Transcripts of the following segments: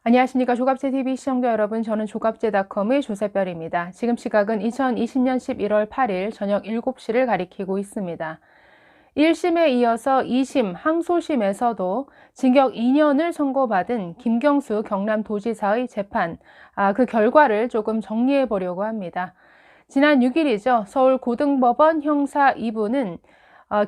안녕하십니까. 조갑제TV 시청자 여러분, 저는 조갑제닷컴의 조세별입니다. 지금 시각은 2020년 11월 8일 저녁 7시를 가리키고 있습니다. 1심에 이어서 2심 항소심에서도 징역 2년을 선고받은 김경수 경남도지사의 재판, 그 결과를 조금 정리해 보려고 합니다. 지난 6일이죠. 서울고등법원 형사 2부는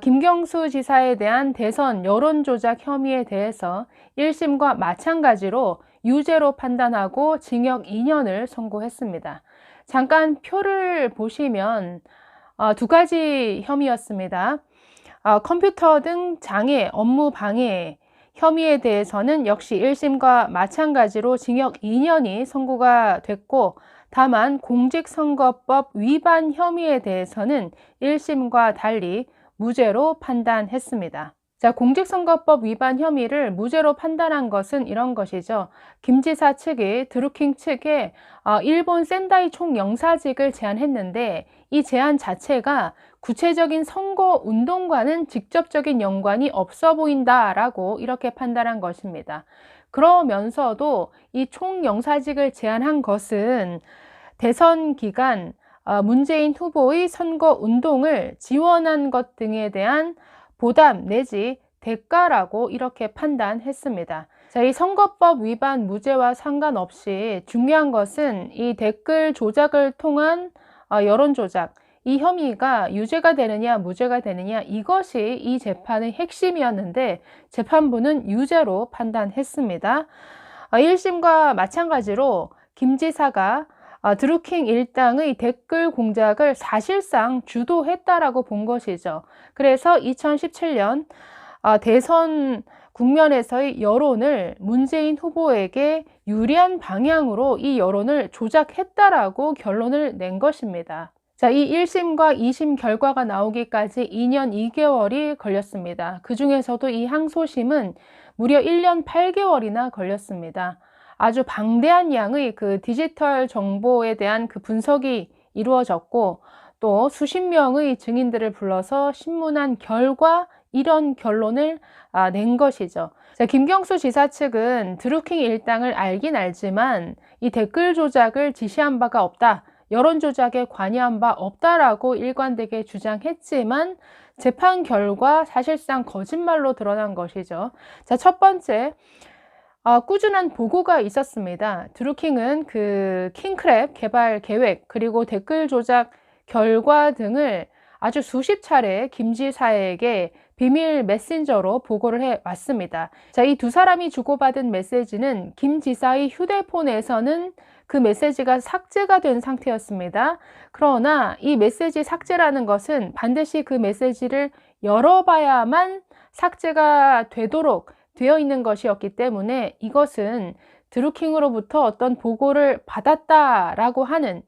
김경수 지사에 대한 대선 여론조작 혐의에 대해서 1심과 마찬가지로 유죄로 판단하고 징역 2년을 선고했습니다. 잠깐 표를 보시면 두 가지 혐의였습니다. 컴퓨터 등 장애, 업무 방해 혐의에 대해서는 역시 1심과 마찬가지로 징역 2년이 선고가 됐고, 다만 공직선거법 위반 혐의에 대해서는 1심과 달리 무죄로 판단했습니다. 자, 공직선거법 위반 혐의를 무죄로 판단한 것은 이런 것이죠. 김 지사 측이 드루킹 측에 일본 센다이 총영사직을 제안했는데 이 제안 자체가 구체적인 선거 운동과는 직접적인 연관이 없어 보인다라고 이렇게 판단한 것입니다. 그러면서도 이 총영사직을 제안한 것은 대선 기간 문재인 후보의 선거 운동을 지원한 것 등에 대한 보답 내지 대가라고 이렇게 판단했습니다. 자, 이 선거법 위반 무죄와 상관없이 중요한 것은 이 댓글 조작을 통한 여론 조작, 이 혐의가 유죄가 되느냐 무죄가 되느냐, 이것이 이 재판의 핵심이었는데 재판부는 유죄로 판단했습니다. 1심과 마찬가지로 김 지사가 드루킹 일당의 댓글 공작을 사실상 주도했다라고 본 것이죠. 그래서 2017년 대선 국면에서의 여론을 문재인 후보에게 유리한 방향으로 이 여론을 조작했다라고 결론을 낸 것입니다. 자, 이 1심과 2심 결과가 나오기까지 2년 2개월이 걸렸습니다. 그 중에서도 이 항소심은 무려 1년 8개월이나 걸렸습니다. 아주 방대한 양의 그 디지털 정보에 대한 그 분석이 이루어졌고, 또 수십 명의 증인들을 불러서 신문한 결과 이런 결론을 낸 것이죠. 자, 김경수 지사 측은 드루킹 일당을 알긴 알지만 이 댓글 조작을 지시한 바가 없다, 여론 조작에 관여한 바 없다라고 일관되게 주장했지만 재판 결과 사실상 거짓말로 드러난 것이죠. 자, 첫 번째, 꾸준한 보고가 있었습니다. 드루킹은 그 킹크랩 개발 계획 그리고 댓글 조작 결과 등을 아주 수십 차례 김 지사에게 비밀 메신저로 보고를 해 왔습니다. 자, 이 두 사람이 주고받은 메시지는 김 지사의 휴대폰에서는 그 메시지가 삭제가 된 상태였습니다. 그러나 이 메시지 삭제라는 것은 반드시 그 메시지를 열어봐야만 삭제가 되도록 되어 있는 것이었기 때문에 이것은 드루킹으로부터 어떤 보고를 받았다라고 하는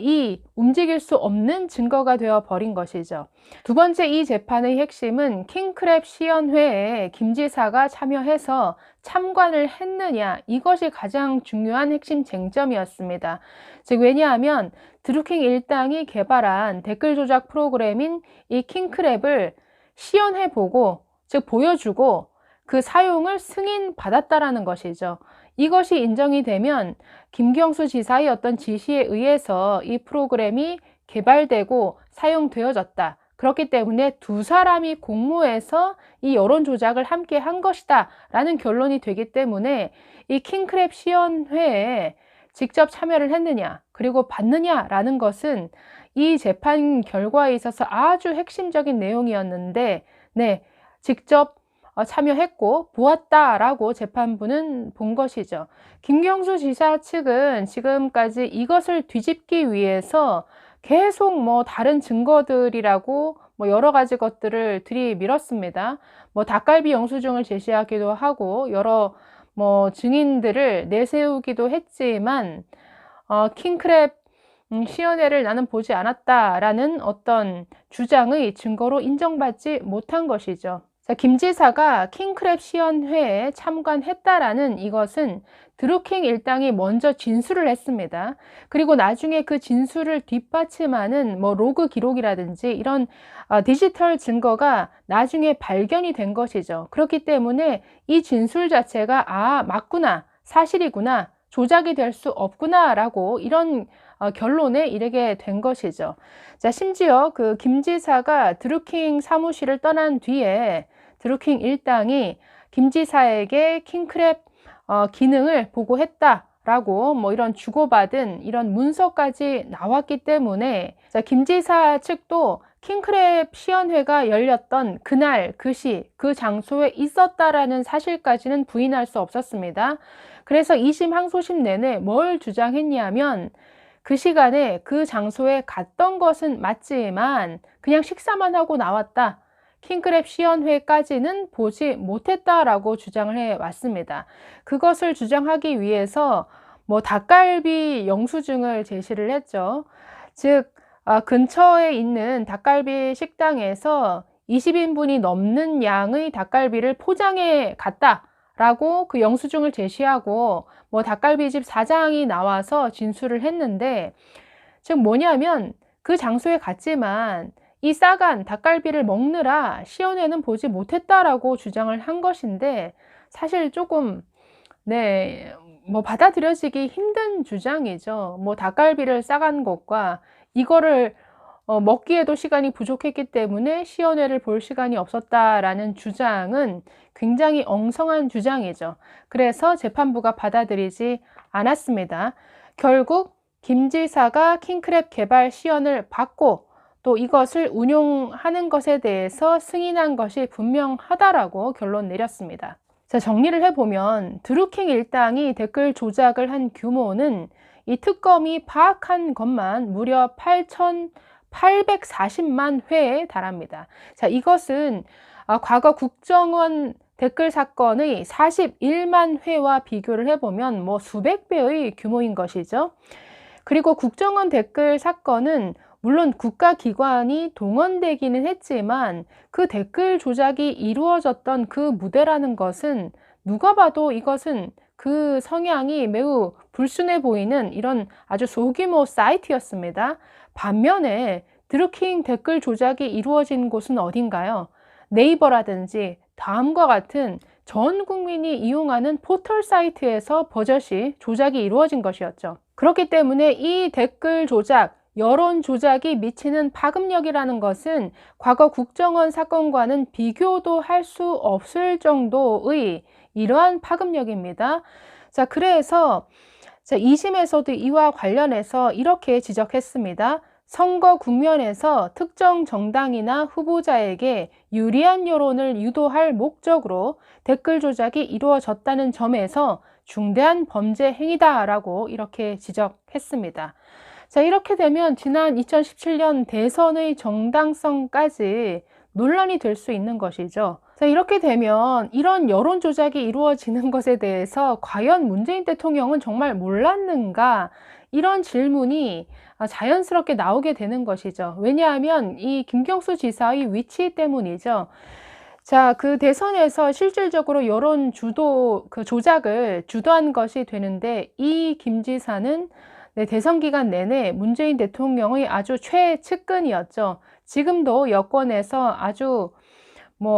이 움직일 수 없는 증거가 되어 버린 것이죠. 두 번째, 이 재판의 핵심은 킹크랩 시연회에 김 지사가 참여해서 참관을 했느냐, 이것이 가장 중요한 핵심 쟁점이었습니다. 즉, 왜냐하면 드루킹 일당이 개발한 댓글 조작 프로그램인 이 킹크랩을 시연해보고, 즉 보여주고 그 사용을 승인받았다라는 것이죠. 이것이 인정이 되면 김경수 지사의 어떤 지시에 의해서 이 프로그램이 개발되고 사용되어졌다. 그렇기 때문에 두 사람이 공모해서 이 여론 조작을 함께 한 것이다 라는 결론이 되기 때문에 이 킹크랩 시연회에 직접 참여를 했느냐 그리고 받느냐라는 것은 이 재판 결과에 있어서 아주 핵심적인 내용이었는데, 네, 직접 참여했고 보았다라고 재판부는 본 것이죠. 김경수 지사 측은 지금까지 이것을 뒤집기 위해서 계속 다른 증거들이라고 여러 가지 것들을 들이밀었습니다. 닭갈비 영수증을 제시하기도 하고 여러 증인들을 내세우기도 했지만 킹크랩 시연회를 나는 보지 않았다라는 어떤 주장의 증거로 인정받지 못한 것이죠. 자, 김 지사가 킹크랩 시연회에 참관했다라는 이것은 드루킹 일당이 먼저 진술을 했습니다. 그리고 나중에 그 진술을 뒷받침하는 로그 기록이라든지 이런 디지털 증거가 나중에 발견이 된 것이죠. 그렇기 때문에 이 진술 자체가 맞구나, 사실이구나, 조작이 될 수 없구나 라고 이런 결론에 이르게 된 것이죠. 자, 심지어 그 김 지사가 드루킹 사무실을 떠난 뒤에 드루킹 일당이 김 지사에게 킹크랩 기능을 보고했다라고 뭐 이런 주고받은 이런 문서까지 나왔기 때문에, 자, 김 지사 측도 킹크랩 시연회가 열렸던 그날, 그 시, 그 장소에 있었다라는 사실까지는 부인할 수 없었습니다. 그래서 2심 항소심 내내 뭘 주장했냐면, 그 시간에 그 장소에 갔던 것은 맞지만 그냥 식사만 하고 나왔다, 킹크랩 시연회까지는 보지 못했다라고 주장을 해왔습니다. 그것을 주장하기 위해서 뭐 닭갈비 영수증을 제시를 했죠. 즉 근처에 있는 닭갈비 식당에서 20인분이 넘는 양의 닭갈비를 포장해 갔다라고 그 영수증을 제시하고 뭐 닭갈비집 사장이 나와서 진술을 했는데, 즉 뭐냐면 그 장소에 갔지만 이 싸간 닭갈비를 먹느라 시연회는 보지 못했다라고 주장을 한 것인데, 사실 조금 뭐 받아들여지기 힘든 주장이죠. 뭐 닭갈비를 싸간 것과 이거를 먹기에도 시간이 부족했기 때문에 시연회를 볼 시간이 없었다라는 주장은 굉장히 엉성한 주장이죠. 그래서 재판부가 받아들이지 않았습니다. 결국 김 지사가 킹크랩 개발 시연을 받고 또 이것을 운용하는 것에 대해서 승인한 것이 분명하다라고 결론 내렸습니다. 자, 정리를 해보면 드루킹 일당이 댓글 조작을 한 규모는 이 특검이 파악한 것만 무려 8,840만 회에 달합니다. 자, 이것은 과거 국정원 댓글 사건의 41만 회와 비교를 해보면 뭐 수백 배의 규모인 것이죠. 그리고 국정원 댓글 사건은 물론 국가기관이 동원되기는 했지만 그 댓글 조작이 이루어졌던 그 무대라는 것은 누가 봐도 이것은 그 성향이 매우 불순해 보이는 이런 아주 소규모 사이트였습니다. 반면에 드루킹 댓글 조작이 이루어진 곳은 어딘가요? 네이버라든지 다음과 같은 전 국민이 이용하는 포털 사이트에서 버젓이 조작이 이루어진 것이었죠. 그렇기 때문에 이 댓글 조작, 여론 조작이 미치는 파급력이라는 것은 과거 국정원 사건과는 비교도 할 수 없을 정도의 이러한 파급력입니다. 자, 그래서 2심에서도 이와 관련해서 이렇게 지적했습니다. 선거 국면에서 특정 정당이나 후보자에게 유리한 여론을 유도할 목적으로 댓글 조작이 이루어졌다는 점에서 중대한 범죄 행위다라고 이렇게 지적했습니다. 자, 이렇게 되면 지난 2017년 대선의 정당성까지 논란이 될 수 있는 것이죠. 자, 이렇게 되면 이런 여론 조작이 이루어지는 것에 대해서 과연 문재인 대통령은 정말 몰랐는가? 이런 질문이 자연스럽게 나오게 되는 것이죠. 왜냐하면 이 김경수 지사의 위치 때문이죠. 자, 그 대선에서 실질적으로 여론 그 조작을 주도한 것이 되는데, 이 김 지사는 대선 기간 내내 문재인 대통령의 아주 최측근이었죠. 지금도 여권에서 아주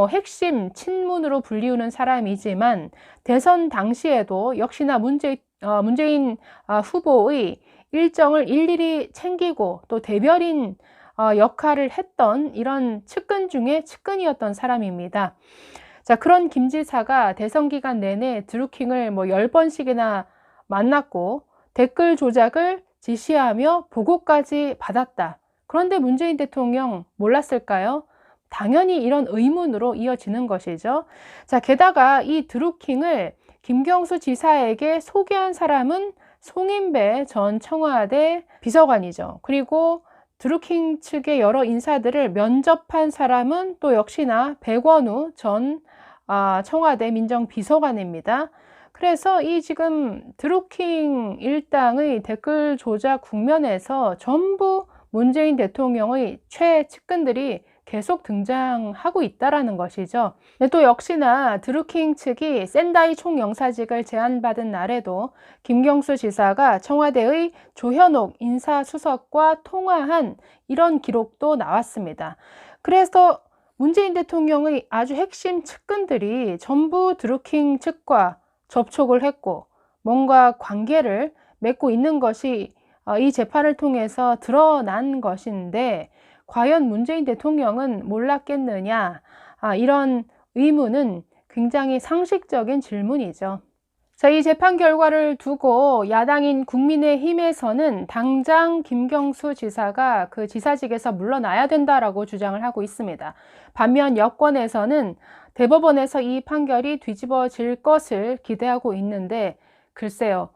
핵심 친문으로 불리우는 사람이지만 대선 당시에도 역시나 문재인 후보의 일정을 일일이 챙기고 또 대변인 역할을 했던 이런 측근 중에 측근이었던 사람입니다. 자, 그런 김 지사가 대선 기간 내내 드루킹을 10번씩이나 만났고 댓글 조작을 지시하며 보고까지 받았다. 그런데 문재인 대통령 몰랐을까요? 당연히 이런 의문으로 이어지는 것이죠. 자, 게다가 이 드루킹을 김경수 지사에게 소개한 사람은 송인배 전 청와대 비서관이죠. 그리고 드루킹 측의 여러 인사들을 면접한 사람은 또 역시나 백원우 전 청와대 민정비서관입니다. 그래서 이 지금 드루킹 일당의 댓글 조작 국면에서 전부 문재인 대통령의 최측근들이 계속 등장하고 있다는 것이죠. 또 역시나 드루킹 측이 센다이 총영사직을 제안받은 날에도 김경수 지사가 청와대의 조현옥 인사수석과 통화한 이런 기록도 나왔습니다. 그래서 문재인 대통령의 아주 핵심 측근들이 전부 드루킹 측과 접촉을 했고 뭔가 관계를 맺고 있는 것이 이 재판을 통해서 드러난 것인데 과연 문재인 대통령은 몰랐겠느냐? 이런 의문은 굉장히 상식적인 질문이죠. 자, 이 재판 결과를 두고 야당인 국민의힘에서는 당장 김경수 지사가 그 지사직에서 물러나야 된다라고 주장을 하고 있습니다. 반면 여권에서는 대법원에서 이 판결이 뒤집어질 것을 기대하고 있는데 글쎄요.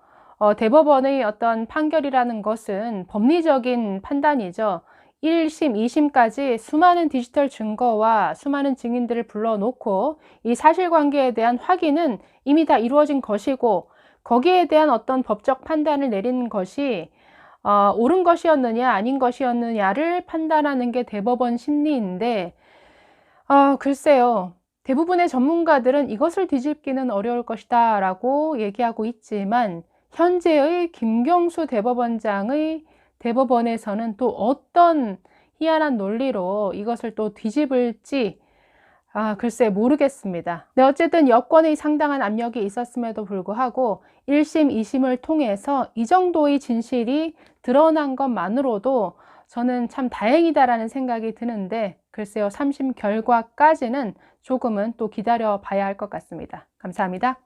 대법원의 어떤 판결이라는 것은 법리적인 판단이죠. 1심, 2심까지 수많은 디지털 증거와 수많은 증인들을 불러놓고 이 사실관계에 대한 확인은 이미 다 이루어진 것이고 거기에 대한 어떤 법적 판단을 내리는 것이 옳은 것이었느냐 아닌 것이었느냐를 판단하는 게 대법원 심리인데 글쎄요. 대부분의 전문가들은 이것을 뒤집기는 어려울 것이다 라고 얘기하고 있지만 현재의 김경수 대법원장의 대법원에서는 또 어떤 희한한 논리로 이것을 또 뒤집을지 글쎄 모르겠습니다. 네, 어쨌든 여권의 상당한 압력이 있었음에도 불구하고 1심, 2심을 통해서 이 정도의 진실이 드러난 것만으로도 저는 참 다행이다라는 생각이 드는데 글쎄요, 3심 결과까지는 조금은 또 기다려 봐야 할 것 같습니다. 감사합니다.